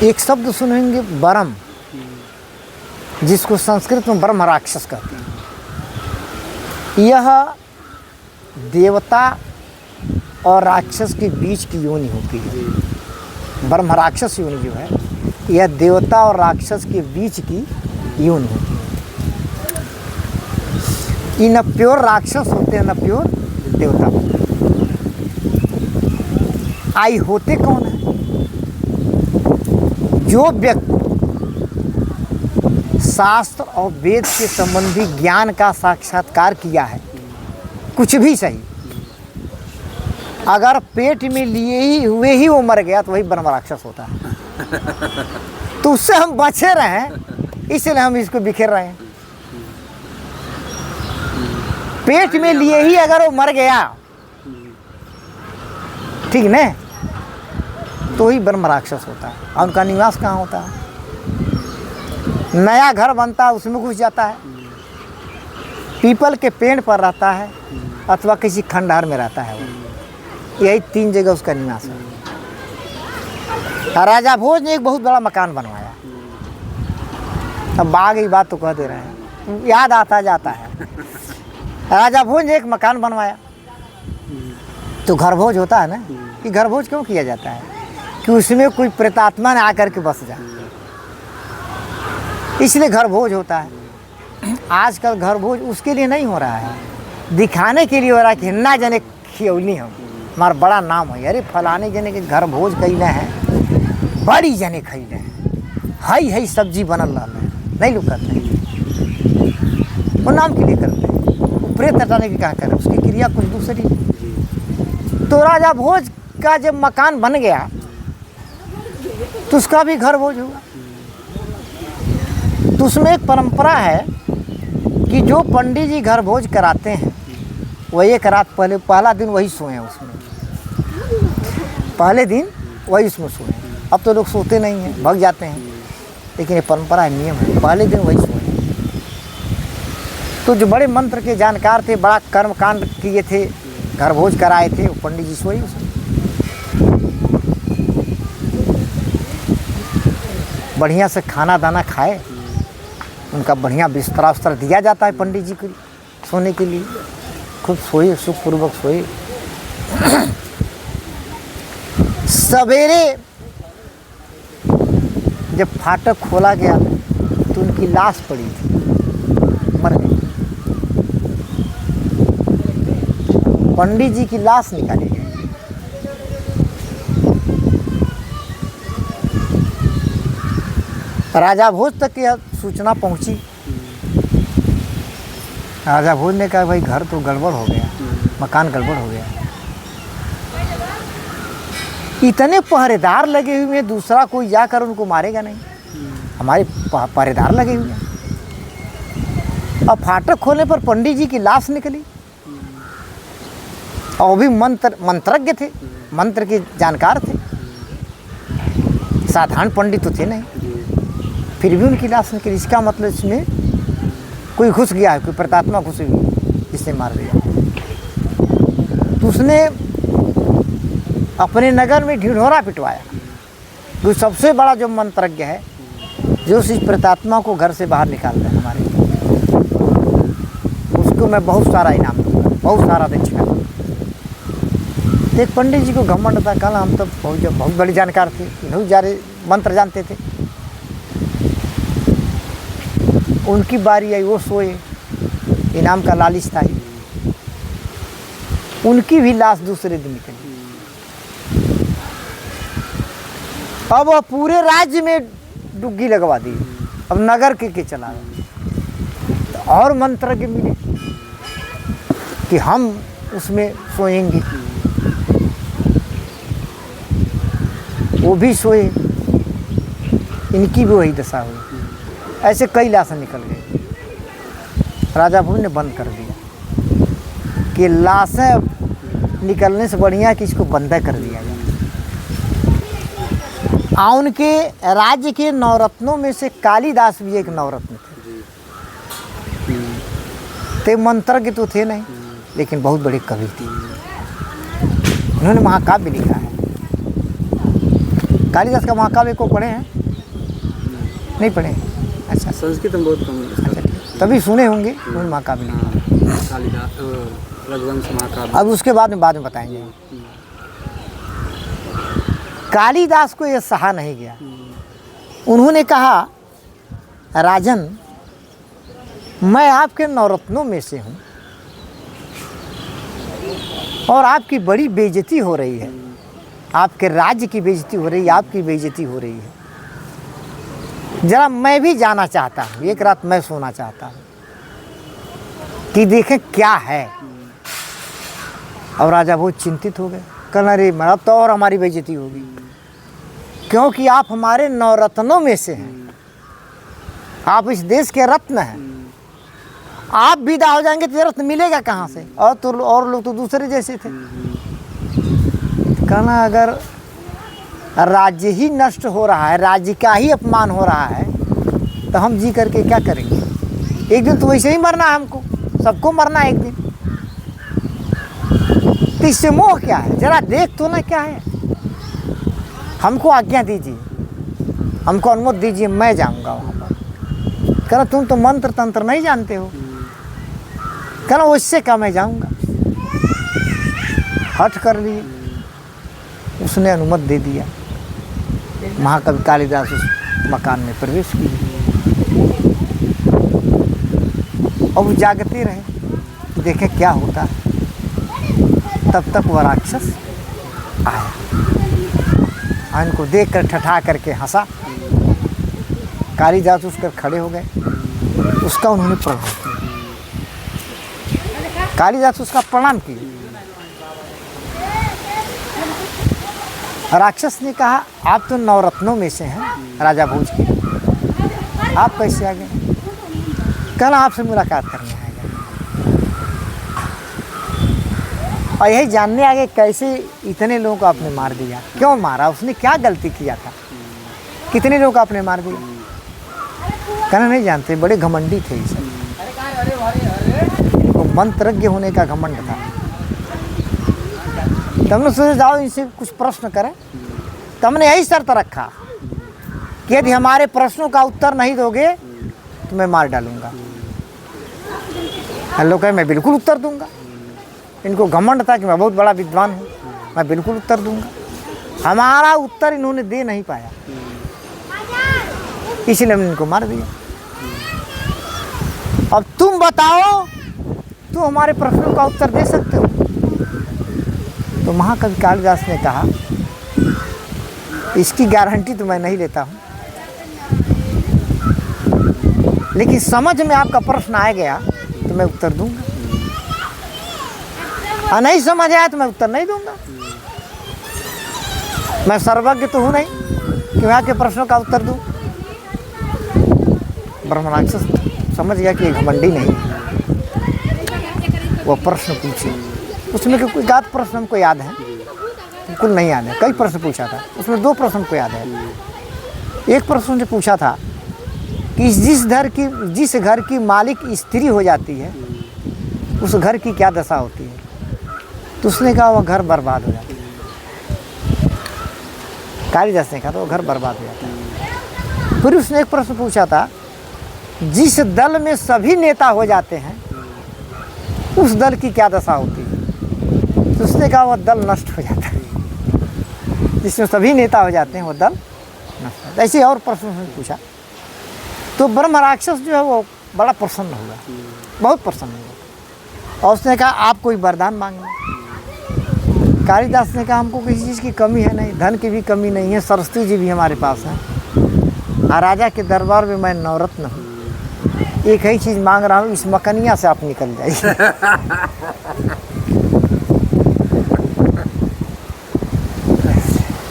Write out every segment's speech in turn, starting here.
एक शब्द सुनेंगे ब्रह्म, जिसको संस्कृत में ब्रह्म राक्षस कहते हैं। यह देवता और राक्षस के बीच की योनि होती है। ब्रह्म राक्षस योनि जो है, यह देवता और राक्षस के बीच की योनि होती है। ये न प्योर राक्षस होते हैं न प्योर देवता होते हैं। आई होते कौन है? जो व्यक्ति शास्त्र और वेद के संबंधी ज्ञान का साक्षात्कार किया है, कुछ भी सही, अगर पेट में लिए ही हुए ही वो मर गया तो वही ब्रह्म राक्षस होता है। तो उससे हम बचे रहें, इसलिए हम इसको बिखेर रहे हैं। पेट में लिए ही अगर वो मर गया, ठीक न, तो ही ब्रह्म राक्षस होता है। और उनका निवास कहाँ होता है? नया घर बनता है उसमें घुस जाता है, पीपल के पेड़ पर रहता है, अथवा किसी खंडहर में रहता है। वो यही 3 जगह उसका निवास है। राजा भोज ने एक बहुत बड़ा मकान बनवाया। अब बाग की बात तो कह दे रहे हैं, याद आता जाता है। राजा भोज ने एक मकान बनवाया, तो घर भोज होता है ना, कि घर भोज क्यों किया जाता है? कि उसमें कोई प्रेतात्मा ने आकर के बस जाए, इसलिए घर भोज होता है। आजकल घर भोज उसके लिए नहीं हो रहा है, दिखाने के लिए हो रहा है कि ना जाने खियौली हम, हमारा बड़ा नाम है, अरे फलाने जने के घर भोज कैले हैं, बड़ी जने खैले हैं, हई सब्जी बनल रहा है। नहीं लोग करते हैं, वो नाम के लिए करते हैं। प्रेत हटाने की क्या करें, उसकी क्रिया कुछ दूसरी। तो राजा भोज का जब मकान बन गया तो उसका भी घर भोज हुआ। तो उसमें एक परंपरा है कि जो पंडित जी घर भोज कराते हैं, वह एक रात पहले, पहला दिन वही सोए उसमें, पहले दिन वही उसमें सोए। अब तो लोग सोते नहीं हैं, भाग जाते हैं, लेकिन ये परंपरा है, नियम है, पहले दिन वही सोए। तो जो बड़े मंत्र के जानकार थे, बड़ा कर्म कांड किए थे, घर भोज कराए थे, वो पंडित जी सोए उसमें। बढ़िया से खाना दाना खाए, उनका बढ़िया बिस्तरा उस्तरा दिया जाता है पंडित जी को सोने के लिए। खूब सोए, सुखपूर्वक सोए। सवेरे जब फाटक खोला गया तो उनकी लाश पड़ी थी, मर गई। पंडित जी की लाश निकाली गई। राजा भोज तक यह सूचना पहुंची। राजा भोज ने कहा भाई घर तो गड़बड़ हो गया, मकान गड़बड़ हो गया, इतने पहरेदार लगे हुए हैं, दूसरा कोई जाकर उनको मारेगा नहीं, हमारे पहरेदार लगे हुए हैं। अब फाटक खोलने पर पंडित जी की लाश निकली, और वो भी मंत्रज्ञ थे, मंत्र के जानकार थे, साधारण पंडित तो थे नहीं, फिर भी उनकी लाश निकली। इसका मतलब इसमें कोई घुस गया है, कोई प्रेतात्मा घुस गई जिसने मार दिया। तो उसने अपने नगर में ढिढोरा पिटवाया। कोई सबसे बड़ा जो मंत्रज्ञ है, जो इस प्रेतात्मा को घर से बाहर निकालता है हमारे, उसको मैं बहुत सारा इनाम दूंगा, बहुत सारा दक्षिणा दूंगा। एक पंडित जी को घमंड था, कल हम तो बहुत बड़े जानकार थे, बहुत सारे मंत्र जानते थे। उनकी बारी आई, वो सोए, इनाम का लालच था, उनकी भी लाश दूसरे दिन निकली। अब वह पूरे राज्य में डुग्गी लगवा दी, अब नगर के चला गया। तो और मंत्रज्ञ मिले कि हम उसमें सोएंगे, वो भी सोए, इनकी भी वही दशा हुई। ऐसे कई लाशें निकल गई। राजा भोज ने बंद कर दिया कि लाशें निकलने से बढ़िया कि इसको बंद कर दिया जाए। उनके राज्य के नवरत्नों में से कालिदास भी एक नवरत्न थे। ते मंत्रज्ञ तो थे नहीं, लेकिन बहुत बड़े कवि थे। उन्होंने महाकाव्य लिखा है। कालिदास का महाकाव्य को पढ़े हैं? नहीं पढ़े? अच्छा, संस्कृत में बहुत कम है। अच्छा, तभी सुने होंगे उन महाकाव्य। कालिदास रघुवंश महाकाव्य। अब उसके बाद में बताएंगे। कालिदास को यह सहा नहीं गया। उन्होंने कहा, राजन, मैं आपके नवरत्नों में से हूँ और आपकी बड़ी बेइज्जती हो रही है, आपके राज्य की बेइज्जती हो रही है, आपकी बेइज्जती हो रही है। जरा मैं भी जाना चाहता हूँ, एक रात मैं सोना चाहता हूँ कि देखें क्या है। और राजा बहुत चिंतित हो गए, कहना, अरे अब तो और हमारी बेइज्जती होगी, क्योंकि आप हमारे नवरत्नों में से हैं, आप इस देश के रत्न हैं। आप विदा हो जाएंगे तो रत्न मिलेगा कहाँ से? और लोग तो दूसरे जैसे थे। कहना, अगर राज्य ही नष्ट हो रहा है, राज्य का ही अपमान हो रहा है, तो हम जी करके क्या करेंगे? एक दिन तो वैसे ही मरना है हमको, सबको मरना है एक दिन। तो इससे मोह क्या है? जरा देख तो ना क्या है। हमको आज्ञा दीजिए, हमको अनुमति दीजिए, मैं जाऊंगा वहाँ पर। कहना, तुम तो मंत्र तंत्र नहीं जानते हो। कहना, उससे क्या मैं जाऊंगा। हठ कर लिए, उसने अनुमति दे दिया। महाकवि कालिदास उस मकान में प्रवेश किए और वो जागते रहे, देखें क्या होता है। तब तक वह राक्षस आया, इनको देख कर ठठा करके हंसा। कालिदास उसकर खड़े हो गए, उसका उन्होंने प्रणाम किया। कालिदास उसका प्रणाम किए। राक्षस ने कहा, आप तो नवरत्नों में से हैं राजा भोज के, आप कैसे आ गए? कहना, आपसे मुलाकात करने आए गए और यही जानने आ गए कैसे इतने लोगों को आपने मार दिया, क्यों मारा, उसने क्या गलती किया था, कितने लोगों को आपने मार दिया? कहना, नहीं जानते, बड़े घमंडी थे ये सब। तो मंत्रज्ञ होने का घमंड था। तब ने सोचा, जाओ इनसे कुछ प्रश्न करें। तो हमने यही शर्त रखा कि यदि हमारे प्रश्नों का उत्तर नहीं दोगे तो मैं मार डालूंगा। लोग कहे, मैं बिल्कुल उत्तर दूंगा। इनको घमंड था कि मैं बहुत बड़ा विद्वान हूँ, मैं बिल्कुल उत्तर दूंगा। हमारा उत्तर इन्होंने दे नहीं पाया, इसलिए हमने इनको मार दिया। अब तुम बताओ, तुम हमारे प्रश्नों का उत्तर दे सकते हो? तो महाकवि कालिदास ने कहा, इसकी गारंटी तो मैं नहीं लेता हूँ, लेकिन समझ में आपका प्रश्न आ गया तो मैं उत्तर दूंगा, और नहीं समझ आया तो मैं उत्तर नहीं दूंगा। मैं सर्वज्ञ तो हूँ नहीं कि मैं आपके प्रश्नों का उत्तर दूं। ब्रह्म राक्षस समझ गया कि घमंडी नहीं है। वो प्रश्न पूछे, उसमें कोई गात प्रश्न हमको याद है, बिल्कुल नहीं याद है। कई प्रश्न पूछा था, उसमें 2 प्रश्न को याद है। एक प्रश्न ने पूछा था कि जिस घर की मालिक स्त्री हो जाती है, उस घर की क्या दशा होती है? तो उसने कहा, वह घर बर्बाद हो जाता है। कालिदास ने कहा, तो वह घर बर्बाद हो जाता है। फिर उसने एक प्रश्न पूछा था, जिस दल में सभी नेता हो जाते हैं, उस दल की क्या दशा होती है? तो उसने कहा, वह दल नष्ट हो जाता है। जिसमें सभी नेता हो जाते हैं, वह दल नष्ट हो जाता है। ऐसे और प्रश्न उसने पूछा। तो ब्रह्म राक्षस जो है वो बड़ा प्रसन्न हुआ, बहुत प्रसन्न हुआ, और उसने कहा, आप कोई वरदान मांगे। कालिदास ने कहा, हमको किसी चीज़ की कमी है नहीं, धन की भी कमी नहीं है, सरस्वती जी भी हमारे पास हैं, और राजा के दरबार में मैं नवरत्न हूँ। एक ही चीज़ मांग रहा हूँ, इस मकनिया से आप निकल जाइए।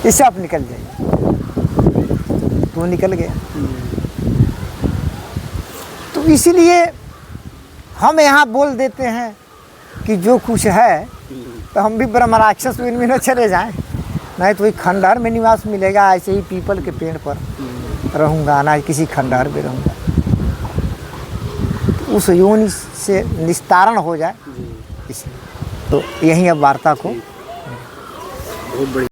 इससे आप निकल जाइए। तो निकल गया। तो इसीलिए हम यहाँ बोल देते हैं कि जो कुछ है, तो हम भी ब्रह्म राक्षस में न चले जाएं, नहीं तो वही खंडहर में निवास मिलेगा। ऐसे ही पीपल के पेड़ पर रहूँगा, ना किसी खंडहर में रहूँगा। तो उस योनि से निस्तारण हो जाए, इसलिए तो यही अब वार्ता को बहुत बड़ी